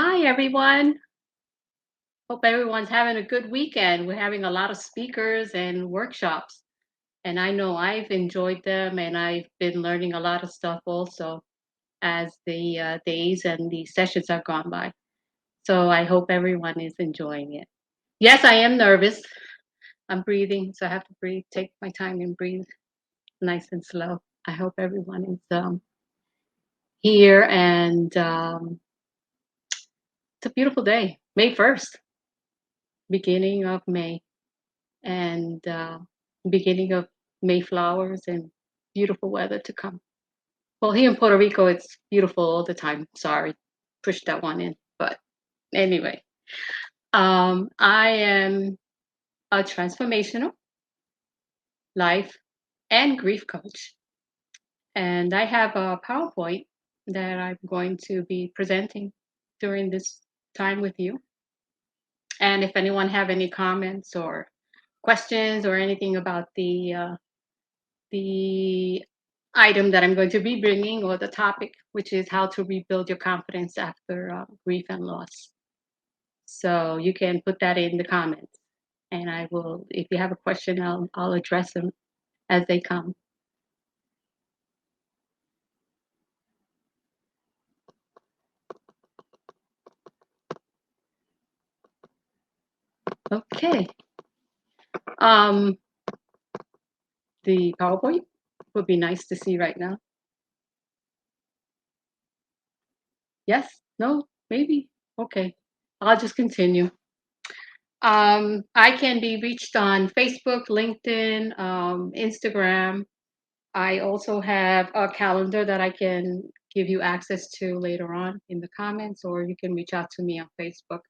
Hi, everyone. Hope everyone's having a good weekend. We're having a lot of speakers and workshops, and I know I've enjoyed them and I've been learning a lot of stuff also as the days and the sessions have gone by. So I hope everyone is enjoying it. Yes, I am nervous. I'm breathing, so I have to breathe, take my time and breathe nice and slow. I hope everyone is here, and it's a beautiful day, May 1st, beginning of May. And beginning of Mayflowers and beautiful weather to come. Well, here in Puerto Rico, it's beautiful all the time. Sorry, push that one in. But anyway, I am a transformational life and grief coach. And I have a PowerPoint that I'm going to be presenting during this time with you. And if anyone have any comments or questions or anything about the item that I'm going to be bringing, or the topic, which is how to rebuild your confidence after grief and loss. So you can put that in the comments, and I will. If you have a question, I'll address them as they come. Okay. Um, the PowerPoint would be nice to see right now. Yes? No? Maybe? Okay. I'll just continue. I can be reached on Facebook, LinkedIn, Instagram. I also have a calendar that I can give you access to later on in the comments, or you can reach out to me on Facebook.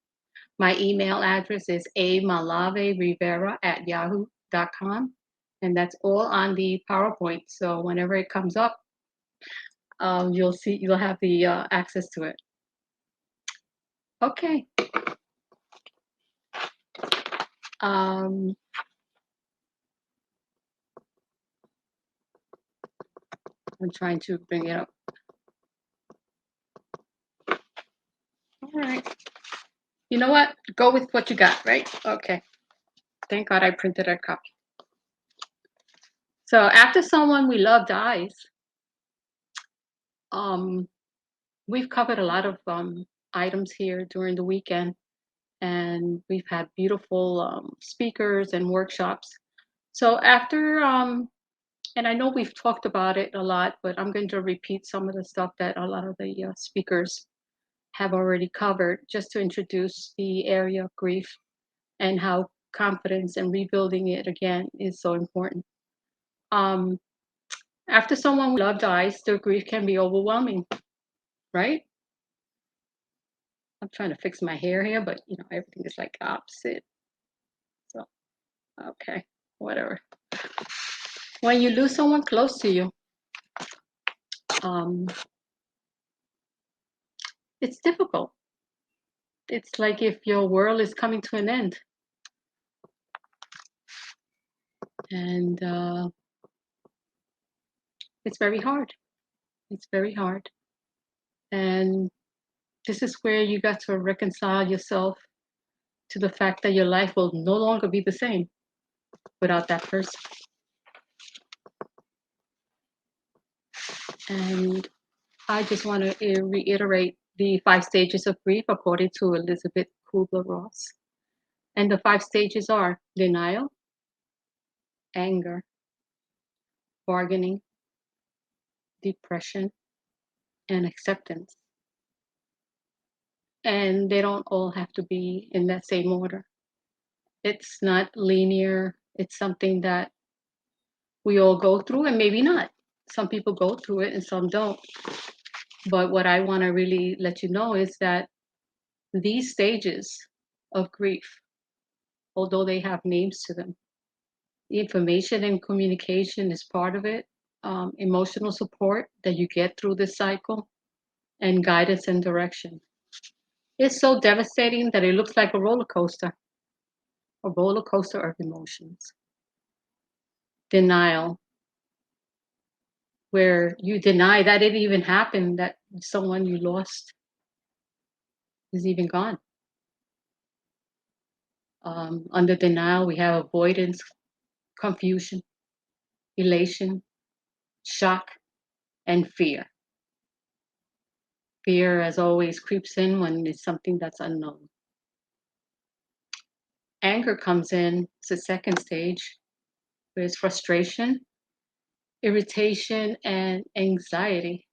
My email address is amalaverivera@yahoo.com, and that's all on the PowerPoint. So whenever it comes up, you'll have the access to it. Okay. Um, I'm trying to bring it up. All right. You know what? Go with what you got, right? Okay. Thank God I printed a copy. So after someone we love dies, um, we've covered a lot of items here during the weekend, and we've had beautiful speakers and workshops. So after, and I know we've talked about it a lot, but I'm going to repeat some of the stuff that a lot of the speakers have already covered, just to introduce the area of grief and how confidence and rebuilding it again is so important. Um, After someone we love dies, the grief can be overwhelming, right? I'm trying to fix my hair here, but everything is like opposite. So, okay, whatever. When you lose someone close to you, Um, it's difficult. It's like if your world is coming to an end, and it's very hard. It's very hard. And this is where you got to reconcile yourself to the fact that your life will no longer be the same without that person. And I just want to reiterate the 5 stages of grief according to Elizabeth Kubler-Ross. And the 5 stages are denial, anger, bargaining, depression, and acceptance. And they don't all have to be in that same order. It's not linear. It's something that we all go through, and maybe not. Some people go through it and some don't. But what I want to really let you know is that these stages of grief, although they have names to them, the information and communication is part of it, emotional support that you get through this cycle, and guidance and direction. It's so devastating that it looks like a roller coaster of emotions. Denial, where you deny that it even happened, that someone you lost is even gone. Under denial, we have avoidance, confusion, elation, shock, and fear. Fear, as always, creeps in when it's something that's unknown. Anger comes in, it's the second stage, where it's frustration, irritation, and anxiety.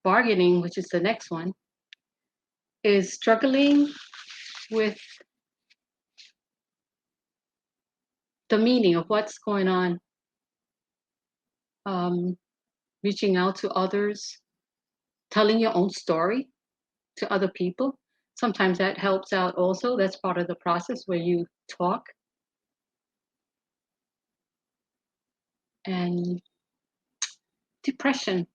Bargaining, which is the next one, is struggling with the meaning of what's going on, um, reaching out to others, telling your own story to other people. Sometimes that helps out also. That's part of the process where you talk. And depression,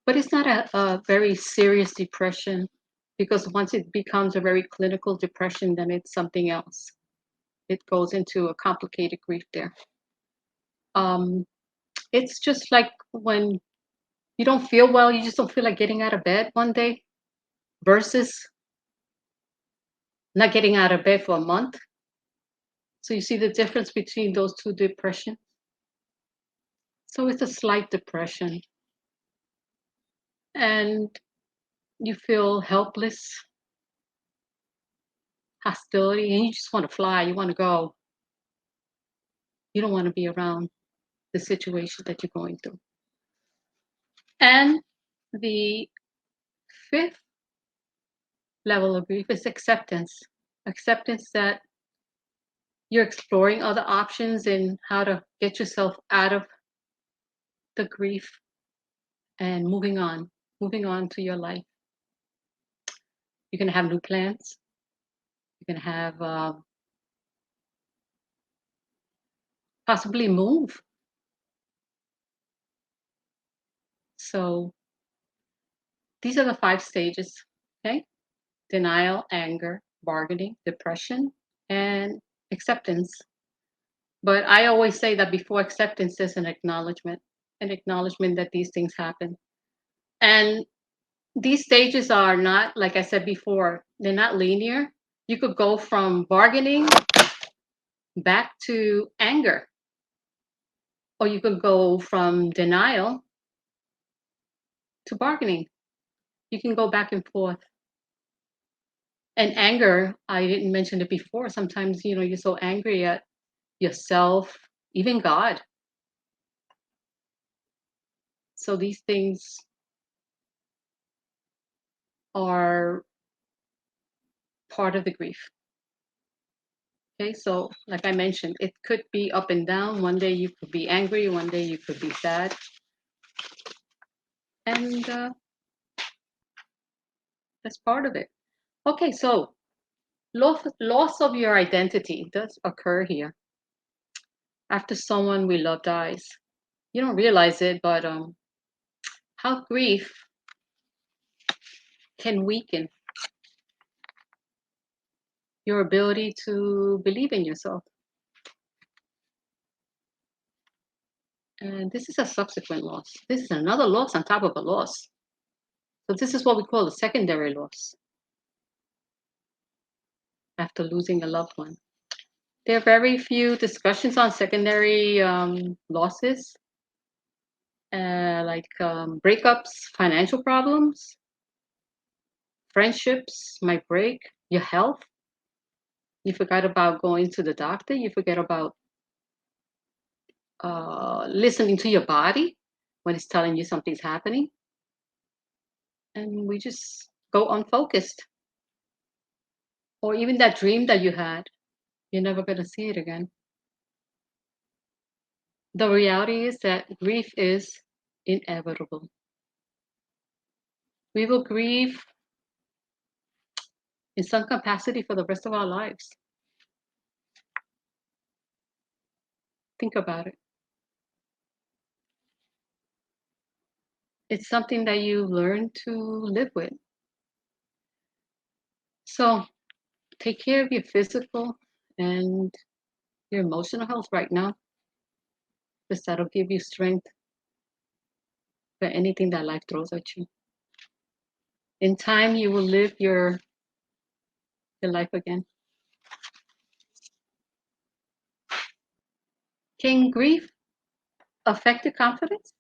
but it's not a very serious depression, because once it becomes a very clinical depression, then it's something else. It goes into a complicated grief there. Um, it's just like when you don't feel well, you just don't feel like getting out of bed one day versus not getting out of bed for a month. So you see the difference between those two depressions. So it's a slight depression, and you feel helpless, hostility, and you just want to fly. You want to go. You don't want to be around the situation that you're going through. And the fifth level of grief is acceptance. Acceptance that you're exploring other options and how to get yourself out of the grief and moving on to your life. You're going to have new plans. You're going to have possibly move. So these are the 5 stages, okay? Denial, anger, bargaining, depression, and acceptance. But I always say that before acceptance, there's an acknowledgement that these things happen. And these stages are not, like I said before, they're not linear. You could go from bargaining back to anger, or you could go from denial to bargaining. You can go back and forth. And anger, I didn't mention it before. Sometimes, you're so angry at yourself, even God. So these things are part of the grief. Okay, so like I mentioned, it could be up and down. One day you could be angry, one day you could be sad. And that's part of it. Okay, so loss of your identity does occur here. after someone we love dies. You don't realize it, but how grief can weaken your ability to believe in yourself. And this is a subsequent loss. This is another loss on top of a loss. So this is what we call a secondary loss after losing a loved one. There are very few discussions on secondary losses, like breakups, financial problems, friendships might break, your health. You forgot about going to the doctor. You forget about listening to your body when it's telling you something's happening. And we just go unfocused. Or even that dream that you had, you're never going to see it again. The reality is that grief is inevitable. We will grieve in some capacity for the rest of our lives. Think about it. It's something that you learn to live with. So take care of your physical and your emotional health right now, because that'll give you strength for anything that life throws at you. In time, you will live your life again. Can grief affect your confidence?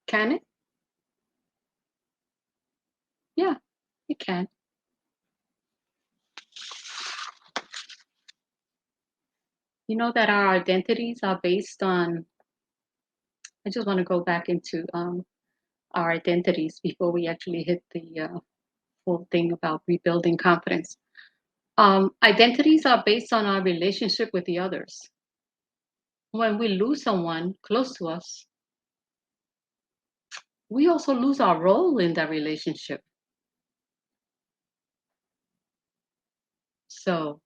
Can it? Yeah, it can. You know that our identities are based on, I just want to go back into our identities before we actually hit the whole thing about rebuilding confidence. Identities are based on our relationship with the others. When we lose someone close to us, we also lose our role in that relationship. So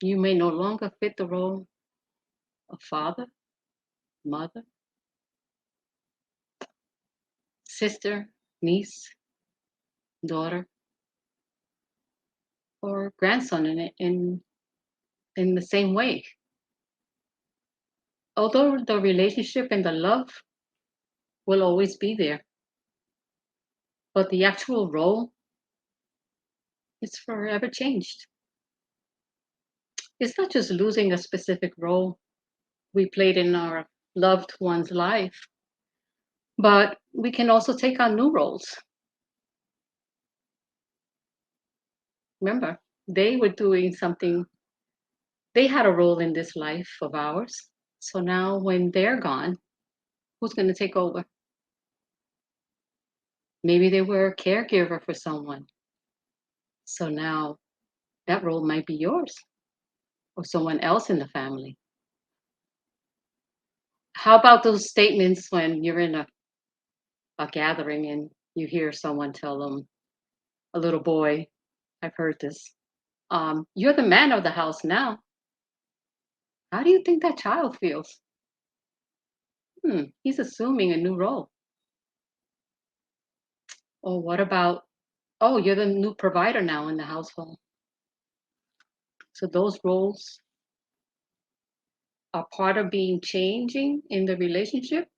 you may no longer fit the role of father, mother, sister, niece, daughter, or grandson in the same way. Although the relationship and the love will always be there, but the actual role is forever changed. It's not just losing a specific role we played in our loved one's life, but we can also take on new roles. Remember, they were doing something, they had a role in this life of ours. So now when they're gone, who's going to take over? Maybe they were a caregiver for someone. So now that role might be yours or someone else in the family. How about those statements when you're in a gathering and you hear someone tell them, a little boy, I've heard this, you're the man of the house now. How do you think that child feels? He's assuming a new role. Or what about, oh, you're the new provider now in the household. So those roles are part of being changing in the relationship.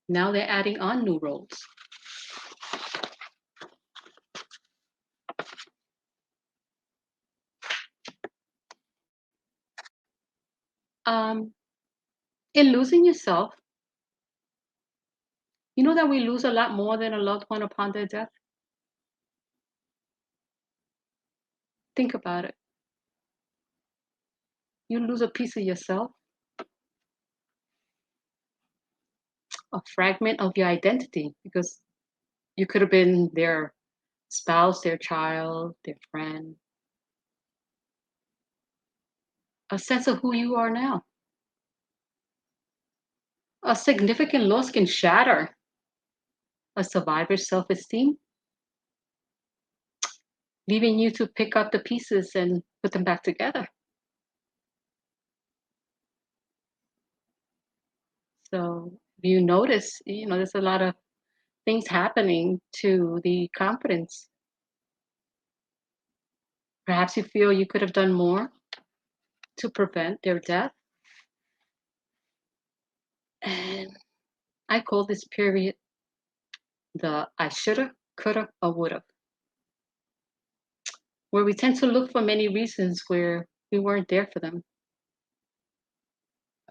Now they're adding on new roles. Um, in losing yourself, you know that we lose a lot more than a loved one upon their death? Think about it. You lose a piece of yourself, a fragment of your identity, because you could have been their spouse, their child, their friend, a sense of who you are now. A significant loss can shatter a survivor's self esteem. leaving you to pick up the pieces and put them back together. So if you notice, there's a lot of things happening to the confidence. Perhaps you feel you could have done more to prevent their death. And I call this period the I shoulda, coulda, or woulda, where we tend to look for many reasons where we weren't there for them.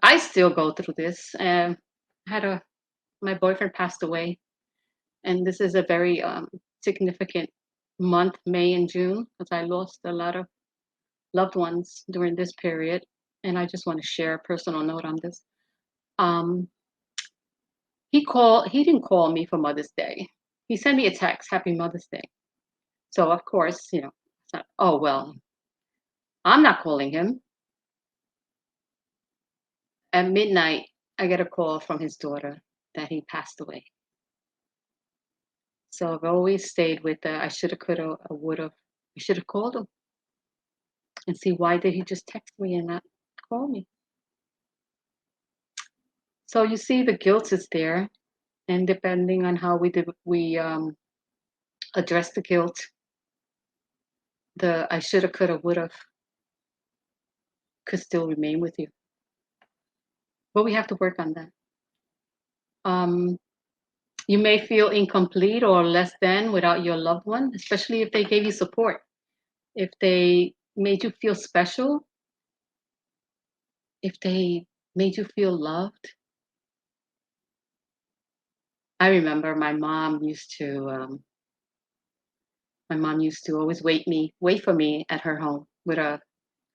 I still go through this. I had my boyfriend passed away, and this is a very significant month, May and June, because I lost a lot of loved ones during this period. And I just want to share a personal note on this. Um, he didn't call me for Mother's Day. He sent me a text, Happy Mother's Day. So of course, it's not, oh well, I'm not calling him. At midnight, I get a call from his daughter that he passed away. So I've always stayed with the I shoulda, coulda, or woulda. I should have called him and see why did he just text me and not call me. So you see, the guilt is there, and depending on how we address the guilt, the I shoulda, coulda, woulda could still remain with you. But we have to work on that. Um, you may feel incomplete or less than without your loved one, especially if they gave you support, if they made you feel special, if they made you feel loved. I remember my mom used to always wait for me at her home with a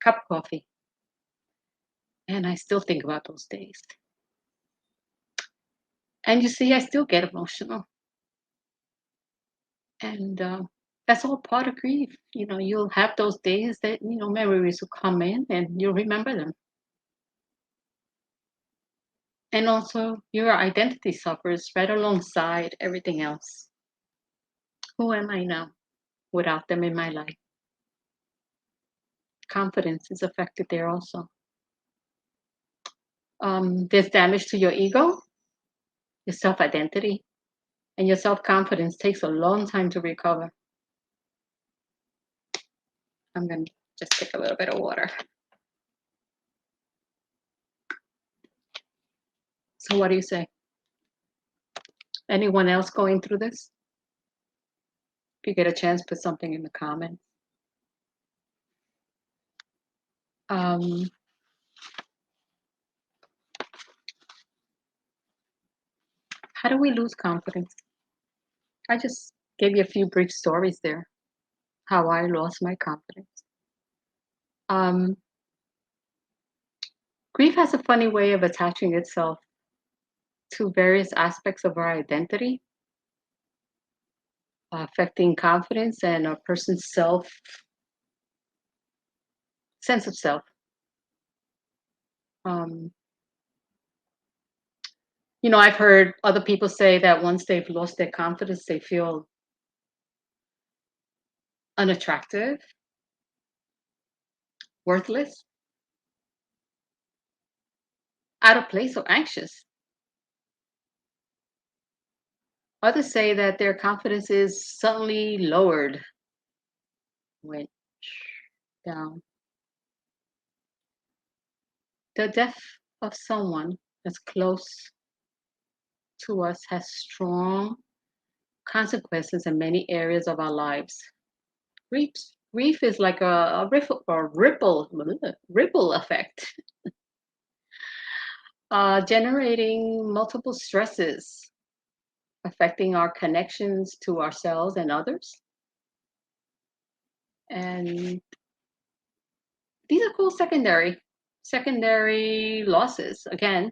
cup of coffee. And I still think about those days. And you see, I still get emotional. And that's all part of grief. You'll have those days that, memories will come in and you'll remember them. And also, your identity suffers right alongside everything else. Who am I now without them in my life? Confidence is affected there also. There's damage to your ego, your self identity, and your self confidence takes a long time to recover. I'm going to just take a little bit of water. So, what do you say? Anyone else going through this? If you get a chance, put something in the comments. Um, how do we lose confidence? I just gave you a few brief stories there, how I lost my confidence. Um, Grief has a funny way of attaching itself to various aspects of our identity, affecting confidence and a person's sense of self. Um, I've heard other people say that once they've lost their confidence, they feel unattractive, worthless, out of place, or anxious. Others say that their confidence is suddenly lowered, went down. The death of someone that's close to us has strong consequences in many areas of our lives. Grief, grief is like a ripple effect, generating multiple stresses, affecting our connections to ourselves and others. And these are called secondary losses, again,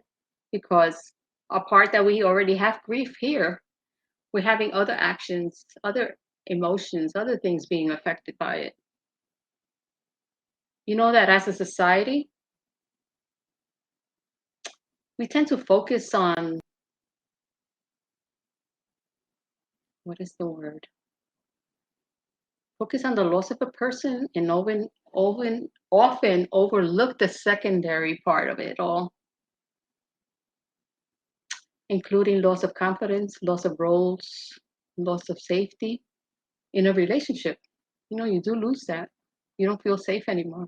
because a part that we already have grief here, we're having other actions, other emotions, other things being affected by it. You know that as a society, we tend to focus on, what is the word? Focus on the loss of a person and often overlook the secondary part of it all, including loss of confidence, loss of roles, loss of safety in a relationship. You do lose that. You don't feel safe anymore.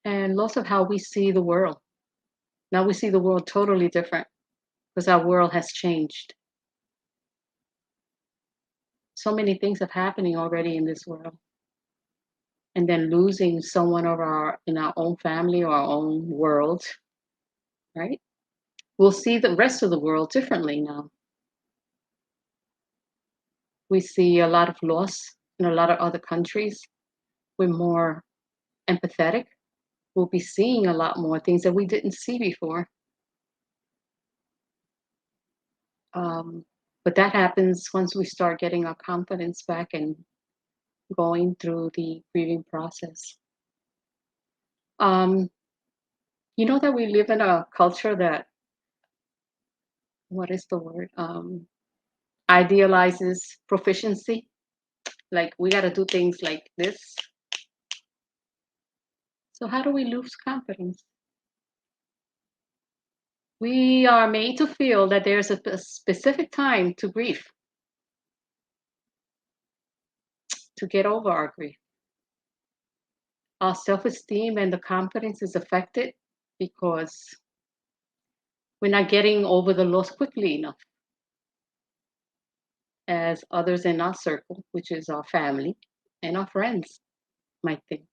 And loss of how we see the world. Now we see the world totally different because our world has changed. So many things are happening already in this world. And then losing someone of our in our own family or our own world, right? We'll see the rest of the world differently now. We see a lot of loss in a lot of other countries. We're more empathetic. We'll be seeing a lot more things that we didn't see before. Um, but that happens once we start getting our confidence back and going through the grieving process. Um, you know that we live in a culture that, what is the word? Idealizes proficiency. Like we got to do things like this. So, how do we lose confidence? We are made to feel that there's a specific time to grieve, to get over our grief. Our self esteem and the confidence is affected because we're not getting over the loss quickly enough as others in our circle, which is our family and our friends, might think.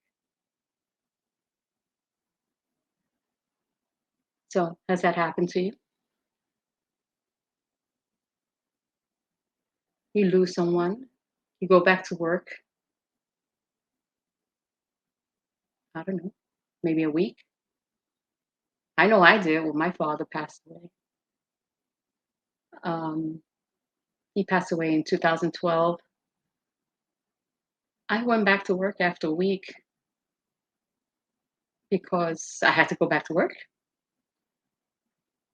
So, has that happened to you? You lose someone, you go back to work, I don't know, maybe a week. I know I did when my father passed away. Um, he passed away in 2012. I went back to work after a week because I had to go back to work.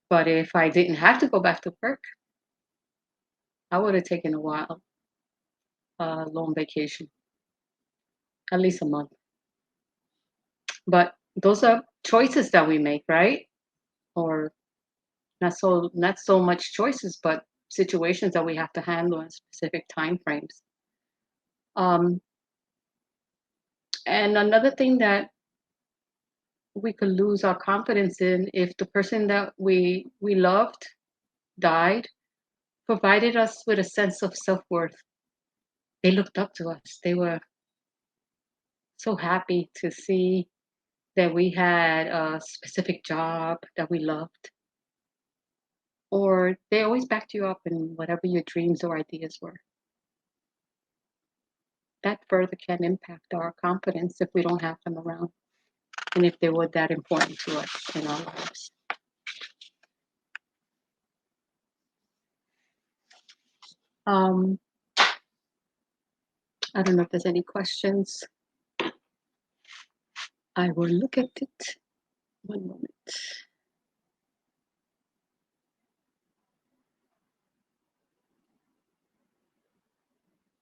But if I didn't have to go back to work, I would have taken a long vacation, at least a month. But those are choices that we make, right? Or not so much choices, but situations that we have to handle in specific time frames. Um, and another thing that we could lose our confidence in if the person that we loved died provided us with a sense of self-worth. They looked up to us. They were so happy to see that we had a specific job that we loved, or they always backed you up in whatever your dreams or ideas were. That further can impact our confidence if we don't have them around and if they were that important to us in our lives. Um, I don't know if there's any questions. I will look at it. One moment.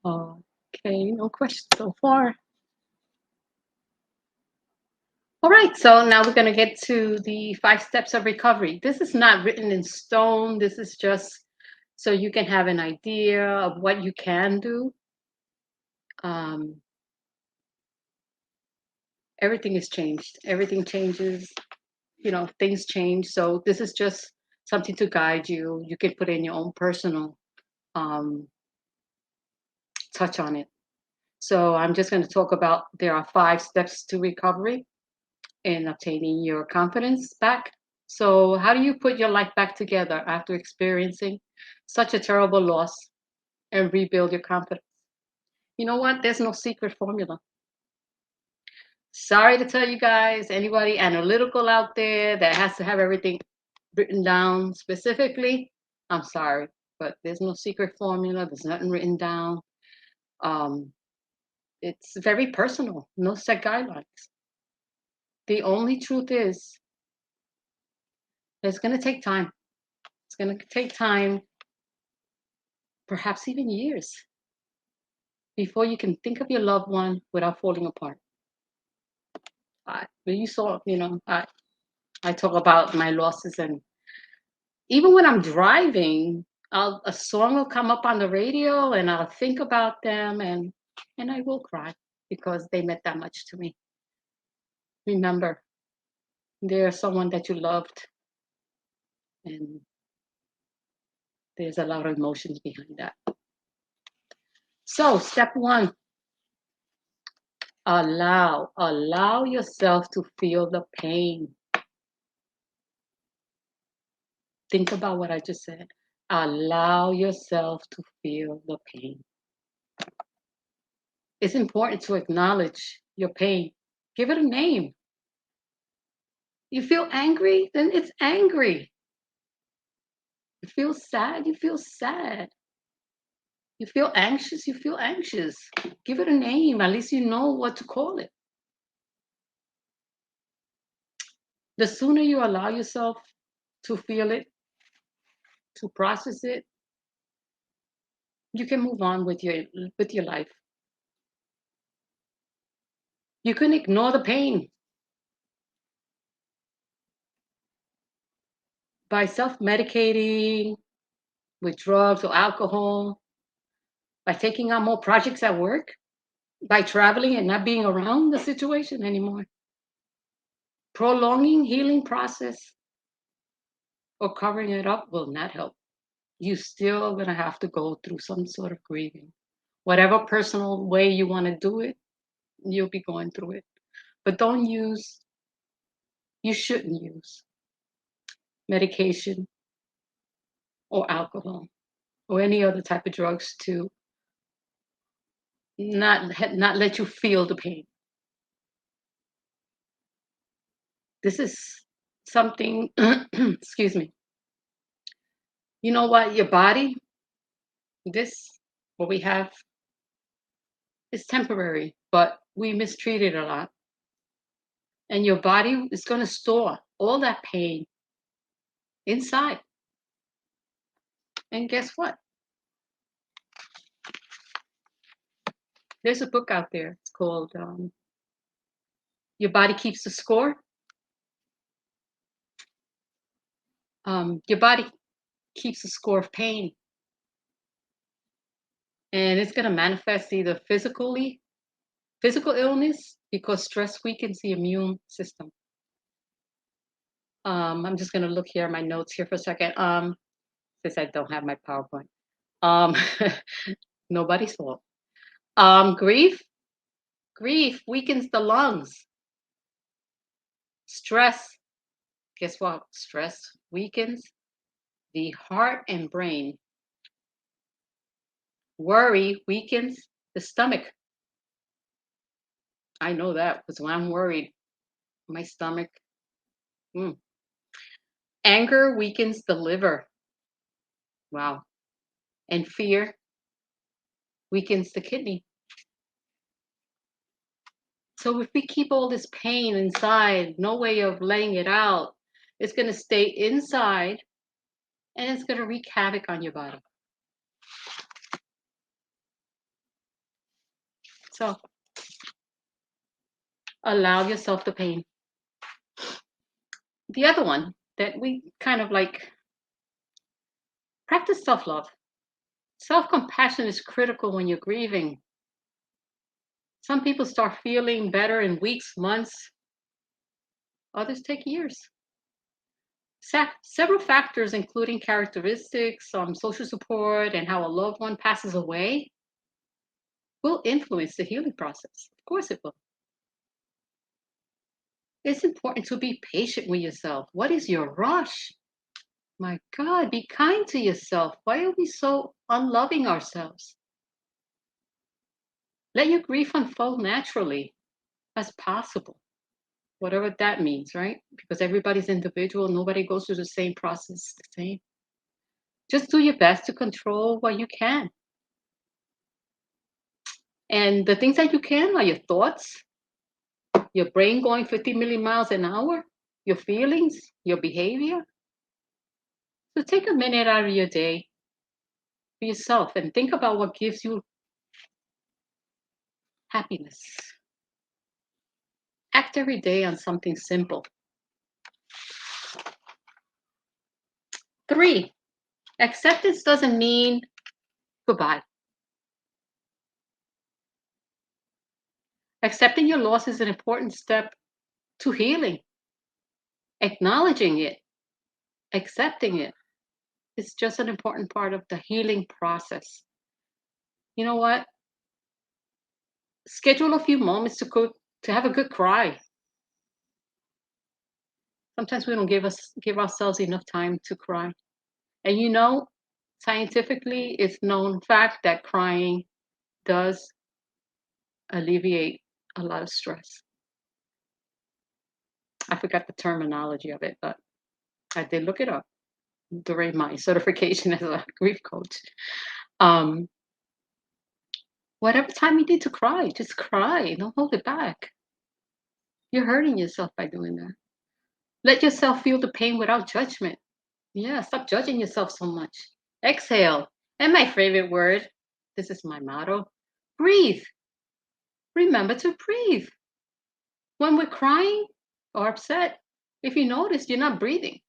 Okay, no questions so far. All right, so now we're going to get to the 5 steps of recovery. This is not written in stone. This is just so you can have an idea of what you can do. Um, everything is changed. Everything changes. Things change. So this is just something to guide you. You can put in your own personal um, touch on it. So I'm just going to talk about there are 5 steps to recovery and obtaining your confidence back. So, how do you put your life back together after experiencing such a terrible loss and rebuild your confidence? You know what? There's no secret formula. Sorry to tell you guys, anybody analytical out there that has to have everything written down specifically, I'm sorry, but there's no secret formula. There's nothing written down. Um, it's very personal, no set guidelines. The only truth is, it's going to take time. It's going to take time, perhaps even years, before you can think of your loved one without falling apart. When you saw, I talk about my losses, and even when I'm driving, a song will come up on the radio, and I'll think about them, and I will cry because they meant that much to me. Remember, they're someone that you loved, and there's a lot of emotions behind that. So, step one, allow yourself to feel the pain. Think about what I just said. Allow yourself to feel the pain. It's important to acknowledge your pain. Give it a name. You feel angry, then it's angry. You feel sad, you feel sad. You feel anxious, you feel anxious. Give it a name. At least you know what to call it. The sooner you allow yourself to feel it, to process it, you can move on with your life. You can ignore the pain by self-medicating with drugs or alcohol, by taking on more projects at work, by traveling and not being around the situation anymore. Prolonging healing process or covering it up will not help. You still gonna have to go through some sort of grieving. Whatever personal way you want to do it, you'll be going through it. But you shouldn't use medication or alcohol or any other type of drugs to not let you feel the pain. This is something, excuse me. You know what? Your body, this, what we have, is temporary, but we mistreat it a lot. And your body is going to store all that pain inside. And guess what? There's a book out there. It's called Your Body Keeps the Score. Your body keeps a score of pain. And it's going to manifest either physical illness, because stress weakens the immune system. I'm just going to look here at my notes here for a second. Since I don't have my PowerPoint. Um, Nobody's fault. Grief weakens the lungs. Stress, guess what? Stress weakens the heart and brain. Worry weakens the stomach. I know that because when I'm worried, my stomach. Mm. Anger weakens the liver. Wow. And fear weakens the kidney. So if we keep all this pain inside, no way of letting it out, it's going to stay inside and it's going to wreak havoc on your body. So allow yourself the pain. The other one that we kind of like, practice self-love. Self-compassion is critical when you're grieving. Some people start feeling better in weeks, months. Others take years. Several factors, including characteristics, social support, and how a loved one passes away, will influence the healing process. Of course it will. It's important to be patient with yourself. What is your rush? My God, be kind to yourself. Why are we so unloving ourselves? Let your grief unfold naturally as possible, whatever that means, right? Because everybody's individual. Nobody goes through the same process the same. Just do your best to control what you can. And the things that you can are your thoughts, your brain going 50 million miles an hour, your feelings, your behavior. So take a minute out of your day for yourself and think about what gives you Happiness. Act every day on something simple. 3, acceptance doesn't mean goodbye. Accepting your loss is an important step to healing. Acknowledging it, accepting it, is just an important part of the healing process. You know what? Schedule a few moments to have a good cry. Sometimes we don't give ourselves enough time to cry. And scientifically, it's known fact that crying does alleviate a lot of stress. I forgot the terminology of it, but I did look it up during my certification as a grief coach. Um, whatever time you need to cry, just cry. Don't hold it back. You're hurting yourself by doing that. Let yourself feel the pain without judgment. Yeah, stop judging yourself so much. Exhale. And my favorite word, this is my motto, breathe. Remember to breathe. When we're crying or upset, if you notice, you're not breathing.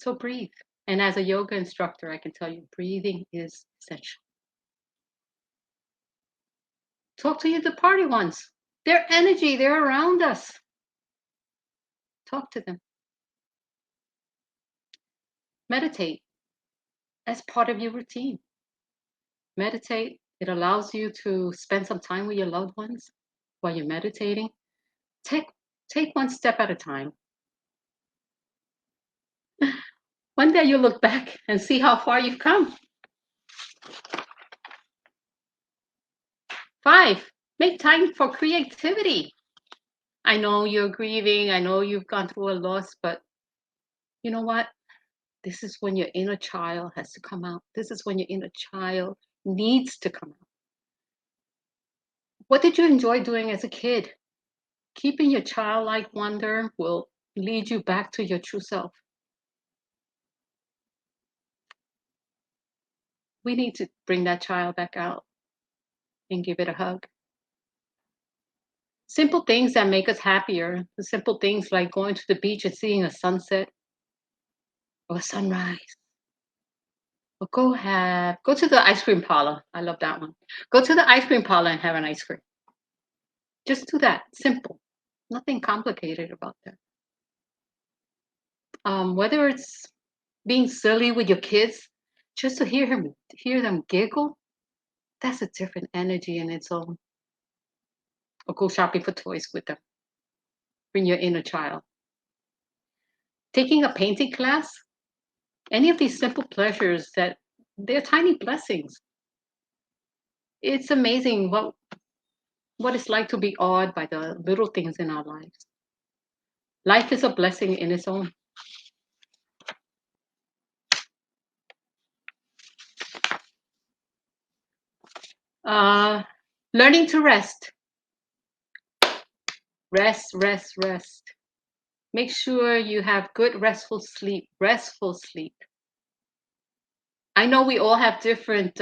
So breathe. And as a yoga instructor, I can tell you breathing is essential. Talk to your departed ones. Their energy, they're around us. Talk to them. Meditate as part of your routine. Meditate. It allows you to spend some time with your loved ones while you're meditating. Take take one step at a time. One day you'll look back and see how far you've come. 5, make time for creativity. I know you're grieving. I know you've gone through a loss, but you know what? This is when your inner child has to come out. This is when your inner child needs to come out. What did you enjoy doing as a kid? Keeping your childlike wonder will lead you back to your true self. We need to bring that child back out and give it a hug. Simple things that make us happier. The simple things like going to the beach and seeing a sunset or a sunrise. Or go to the ice cream parlor. I love that one. Go to the ice cream parlor and have an ice cream. Just do that. Simple. Nothing complicated about that. Whether it's being silly with your kids, just to hear them giggle, that's a different energy in its own. Or go shopping for toys with them. Bring your inner child. Taking a painting class, any of these simple pleasures that they're tiny blessings. It's amazing what it's like to be awed by the little things in our lives. Life is a blessing in its own. Uh, learning to rest. Rest, rest, rest. Make sure you have good restful sleep. Restful sleep. I know we all have different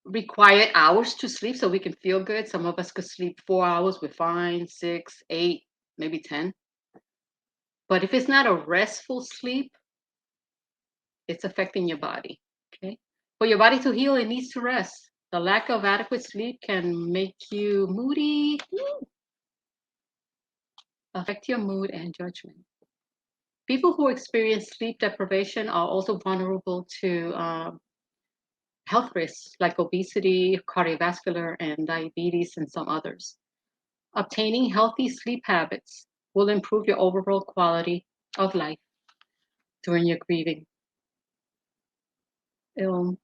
required hours to sleep so we can feel good. Some of us could sleep 4 hours, we're fine, 6, 8, maybe 10. But if it's not a restful sleep, it's affecting your body. Okay. For your body to heal, it needs to rest. The lack of adequate sleep can make you moody, affect your mood and judgment. People who experience sleep deprivation are also vulnerable to health risks like obesity, cardiovascular, and diabetes, and some others. Obtaining healthy sleep habits will improve your overall quality of life during your grieving. It'll,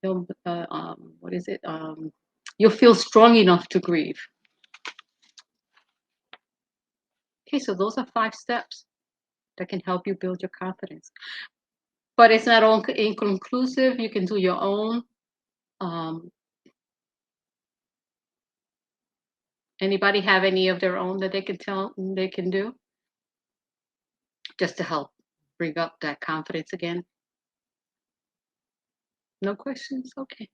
what is it? You'll feel strong enough to grieve. Okay, so those are 5 steps that can help you build your confidence. But it's not all inconclusive. You can do your own. Um, Anybody have any of their own that they can do just to help? bring up that confidence again? No questions? Okay.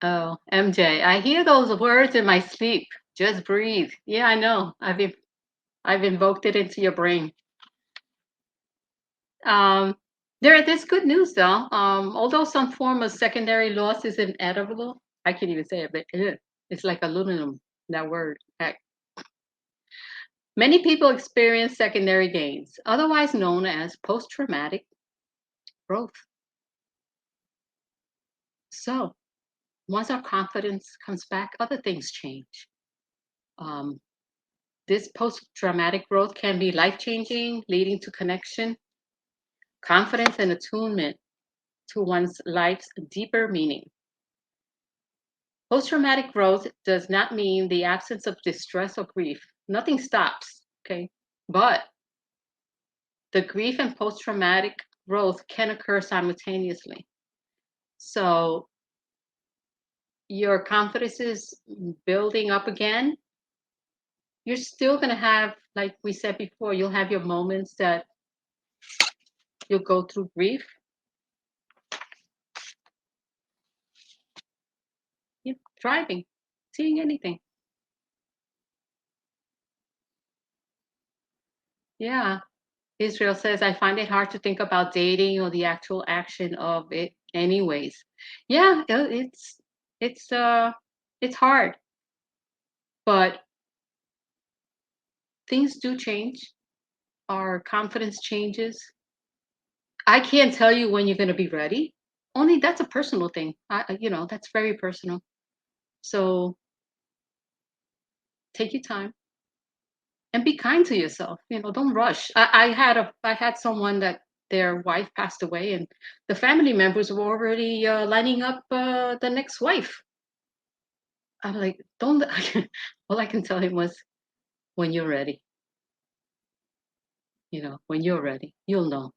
Oh, MJ, I hear those words in my sleep. Just breathe. Yeah, I know. I've invoked it into your brain. Um, there's good news though. Although some form of secondary loss is inevitable, I can't even say it, but it's like aluminum. That word. Heck. Many people experience secondary gains, otherwise known as post-traumatic growth. So once our confidence comes back, other things change. Um, this post-traumatic growth can be life-changing, leading to connection, confidence, and attunement to one's life's deeper meaning. Post traumatic growth does not mean the absence of distress or grief. Nothing stops, okay? But the grief and post traumatic growth can occur simultaneously. So your confidence is building up again. You're still going to have, like we said before, you'll have your moments that you'll go through grief. You're driving, seeing anything. Yeah. Israel says, I find it hard to think about dating or the actual action of it anyways. Yeah, it's it's hard, but things do change. Our confidence changes. I can't tell you when you're going to be ready. Only that's a personal thing. That's very personal. So take your time and be kind to yourself. Don't rush. I had someone that their wife passed away, and the family members were already lining up the next wife. I'm like, don't. All I can tell him was, when you're ready, when you're ready, you'll know.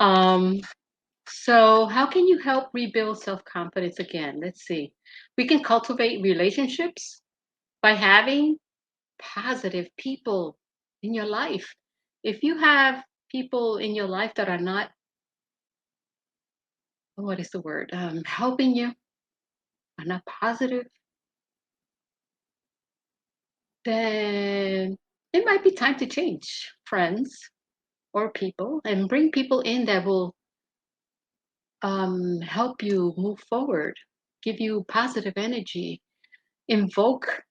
Um, so how can you help rebuild self-confidence again? Let's see. We can cultivate relationships by having positive people in your life. If you have people in your life that are not, what is the word, helping you, are not positive, then it might be time to change friends or people and bring people in that will help you move forward, give you positive energy, invoke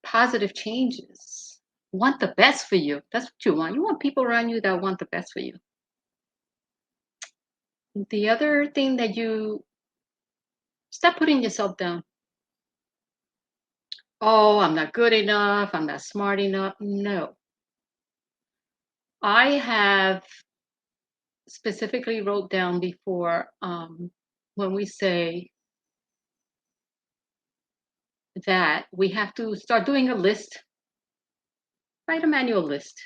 positive changes, want the best for you. That's what you want. You want people around you that want the best for you. The other thing that you stop putting yourself down. Oh, I'm not good enough. I'm not smart enough. No. I have specifically wrote down before when we say that we have to start doing a list, write a manual list.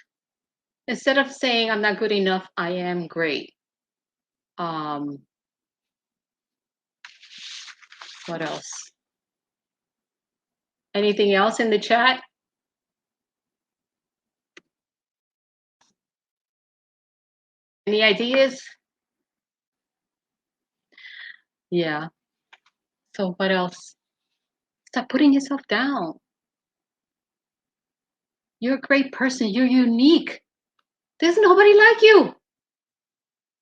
Instead of saying I'm not good enough, I am great. Um, what else? Anything else in the chat? Any ideas? Yeah. So what else? Stop putting yourself down. You're a great person. You're unique. There's nobody like you.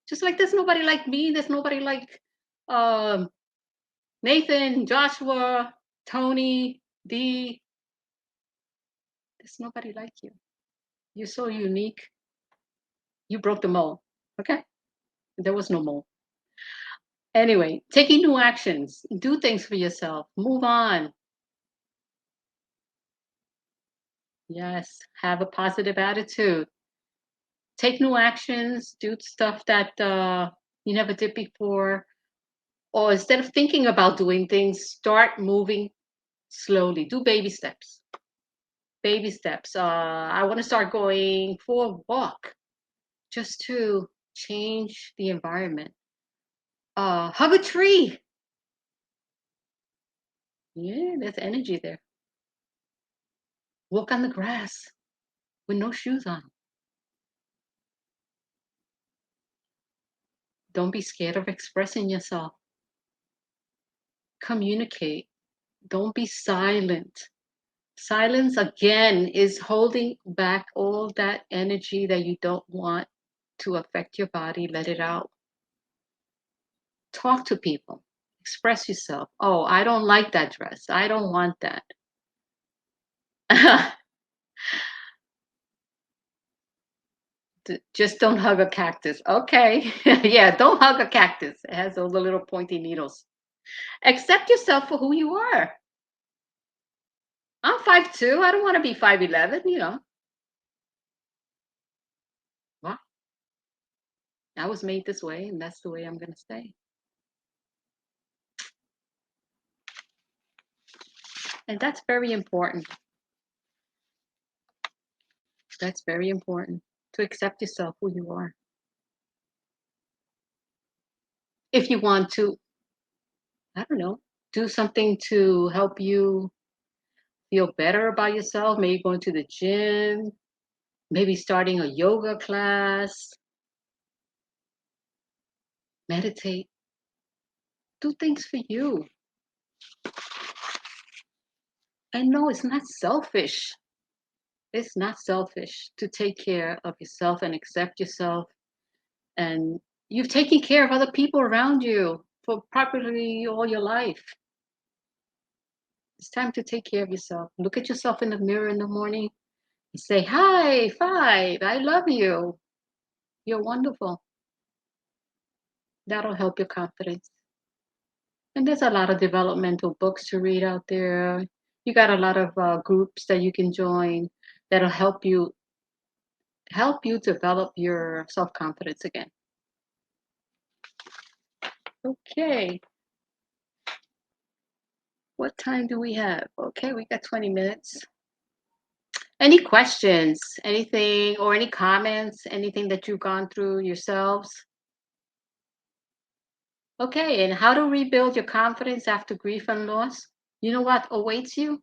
Just like there's nobody like me. There's nobody like um, Nathan, Joshua, Tony, Dee. There's nobody like you. You're so unique. You broke the mold. Okay? There was no mold. Anyway, taking new actions, do things for yourself, move on. Yes, have a positive attitude. Take new actions, do stuff that you never did before. Or instead of thinking about doing things, start moving slowly. Do baby steps. Baby steps. I want to start going for a walk just to change the environment. Hug a tree. Yeah, there's energy there. Walk on the grass with no shoes on. Don't be scared of expressing yourself. Communicate. Don't be silent. Silence again is holding back all that energy that you don't want to affect your body. Let it out. Talk to people. Express yourself. Oh, I don't like that dress. I don't want that. Just don't hug a cactus. Okay. Yeah, don't hug a cactus. It has those little pointy needles. Accept yourself for who you are. I'm 5'2". I don't want to be 5'11". Well, I was made this way, and that's the way I'm going to stay. And that's very important. That's very important to accept yourself who you are. If you want to, I don't know, do something to help you feel better about yourself, maybe going to the gym, maybe starting a yoga class, meditate, do things for you. And no, it's not selfish. It's not selfish to take care of yourself and accept yourself. And you've taken care of other people around you for probably all your life. It's time to take care of yourself. Look at yourself in the mirror in the morning and say, "Hi, five, I love you. You're wonderful." That'll help your confidence. And there's a lot of developmental books to read out there. You got a lot of groups that you can join that'll help you develop your self-confidence again. Okay. What time do we have? Okay, we got 20 minutes. Any questions? Anything or any comments? Anything that you've gone through yourselves? Okay, and how to rebuild your confidence after grief and loss? You know what awaits you?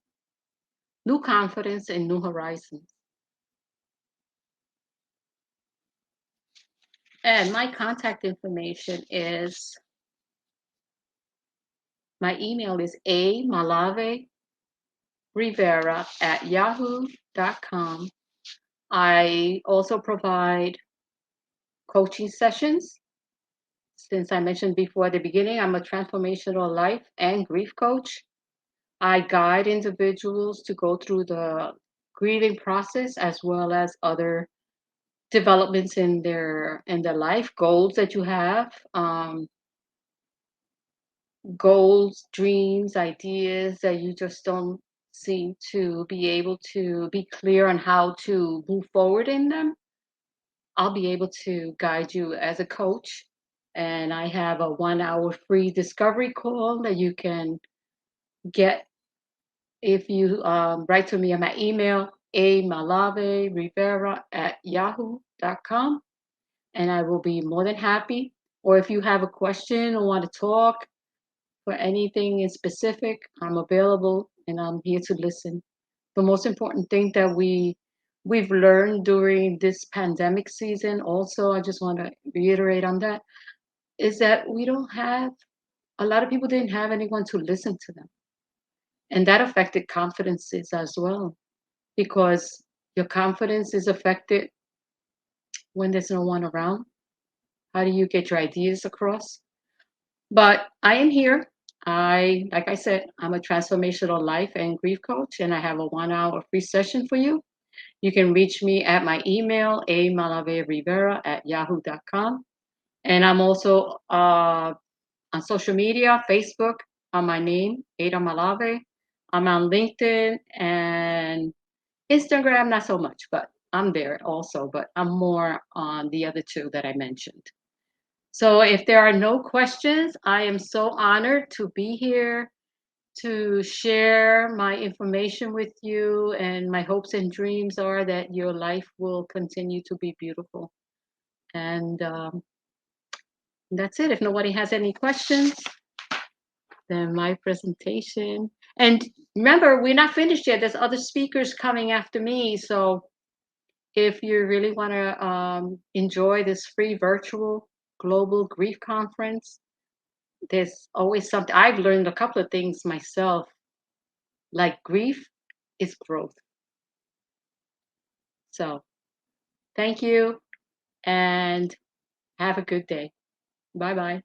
New confidence and new horizons. And my contact information is my email is amalaverivera@yahoo.com. I also provide coaching sessions. Since I mentioned before at the beginning, I'm a transformational life and grief coach. I guide individuals to go through the grieving process as well as other developments in their life, goals that you have, goals, dreams, ideas that you just don't seem to be able to be clear on how to move forward in them. I'll be able to guide you as a coach. And I have a 1 hour free discovery call that you can get if you write to me on my email, amalaverivera@yahoo.com. And I will be more than happy. Or if you have a question or want to talk for anything in specific, I'm available and I'm here to listen. The most important thing that we've learned during this pandemic season, also, I just want to reiterate on that, is that we don't have a lot of people didn't have anyone to listen to them. And that affected confidences as well, because your confidence is affected when there's no one around. How do you get your ideas across? But I am here. Like I said, I'm a transformational life and grief coach, and I have a 1 hour free session for you. You can reach me at my email, amalaverivera@yahoo.com. And I'm also on social media, Facebook, on my name, Ada Malave. I'm on LinkedIn and Instagram, not so much, but I'm there also, but I'm more on the other two that I mentioned. So if there are no questions, I am so honored to be here to share my information with you. And my hopes and dreams are that your life will continue to be beautiful. And that's it. If nobody has any questions, then my presentation. And remember, we're not finished yet. There's other speakers coming after me. So if you really want to enjoy this free virtual global grief conference, there's always something. I've learned a couple of things myself, like grief is growth. So thank you and have a good day. Bye bye.